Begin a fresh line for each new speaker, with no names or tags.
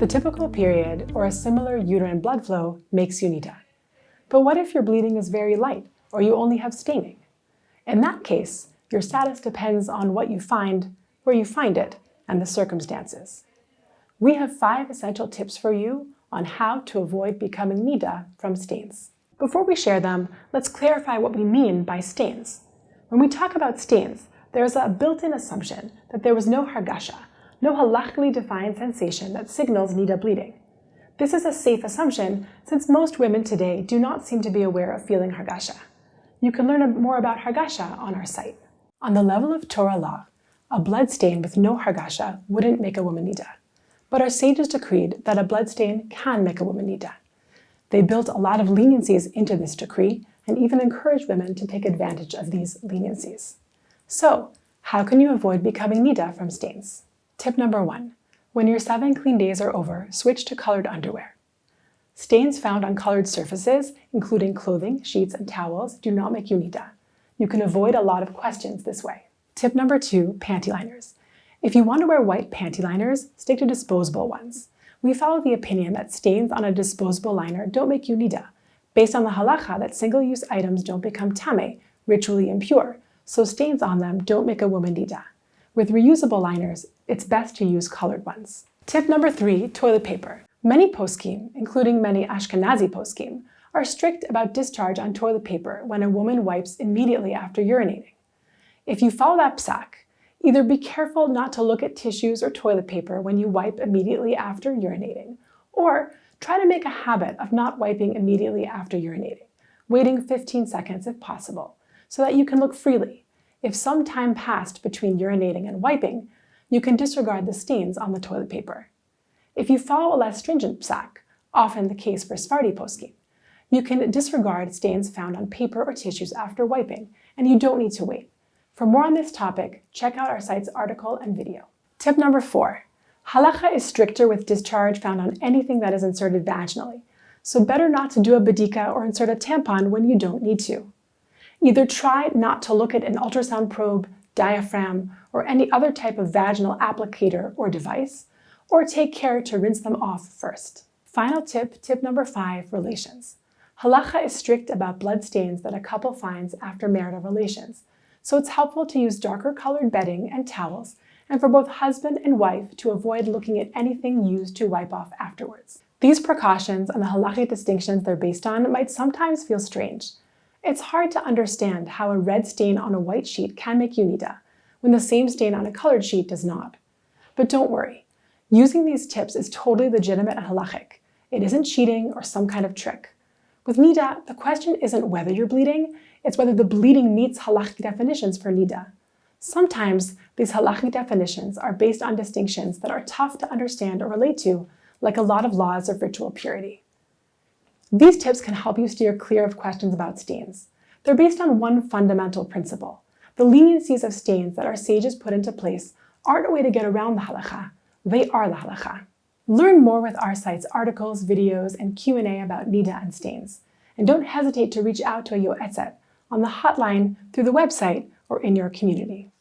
The typical period or a similar uterine blood flow makes you niddah. But what if your bleeding is very light or you only have staining? In that case, your status depends on what you find, where you find it, and the circumstances. We have 5 essential tips for you on how to avoid becoming niddah from stains. Before we share them, let's clarify what we mean by stains. When we talk about stains, there is a built-in assumption that there was no hargasha, no halachically defined sensation that signals niddah bleeding. This is a safe assumption since most women today do not seem to be aware of feeling hargasha. You can learn more about hargasha on our site. On the level of Torah law, a blood stain with no hargasha wouldn't make a woman niddah. But our sages decreed that a blood stain can make a woman niddah. They built a lot of leniencies into this decree and even encouraged women to take advantage of these leniencies. So, how can you avoid becoming niddah from stains? Tip number 1. When your 7 clean days are over, switch to colored underwear. Stains found on colored surfaces, including clothing, sheets, and towels, do not make you niddah. You can avoid a lot of questions this way. Tip number 2, panty liners. If you want to wear white panty liners, stick to disposable ones. We follow the opinion that stains on a disposable liner don't make you niddah, based on the halacha that single-use items don't become tameh, ritually impure, so stains on them don't make a woman niddah. With reusable liners, it's best to use colored ones. Tip number 3, toilet paper. Many poskim, including many Ashkenazi poskim, are strict about discharge on toilet paper when a woman wipes immediately after urinating. If you follow that psak, either be careful not to look at tissues or toilet paper when you wipe immediately after urinating, or try to make a habit of not wiping immediately after urinating, waiting 15 seconds if possible, so that you can look freely. If some time passed between urinating and wiping, you can disregard the stains on the toilet paper. If you follow a less stringent psak, often the case for Sephardi poskim, you can disregard stains found on paper or tissues after wiping, and you don't need to wait. For more on this topic, check out our site's article and video. Tip number 4. Halacha is stricter with discharge found on anything that is inserted vaginally, so better not to do a bedika or insert a tampon when you don't need to. Either try not to look at an ultrasound probe, diaphragm, or any other type of vaginal applicator or device, or take care to rinse them off first. Final tip, tip number 5, relations. Halacha is strict about blood stains that a couple finds after marital relations, so it's helpful to use darker colored bedding and towels, and for both husband and wife to avoid looking at anything used to wipe off afterwards. These precautions and the halachic distinctions they're based on might sometimes feel strange. It's hard to understand how a red stain on a white sheet can make you niddah, when the same stain on a colored sheet does not. But don't worry, using these tips is totally legitimate and halachic. It isn't cheating or some kind of trick. With niddah, the question isn't whether you're bleeding, it's whether the bleeding meets halachic definitions for niddah. Sometimes these halachic definitions are based on distinctions that are tough to understand or relate to, like a lot of laws of ritual purity. These tips can help you steer clear of questions about stains. They're based on one fundamental principle. The leniencies of stains that our sages put into place aren't a way to get around the halacha. They are the halacha. Learn more with our site's articles, videos, and Q&A about niddah and stains. And don't hesitate to reach out to a yoetzet on the hotline, through the website, or in your community.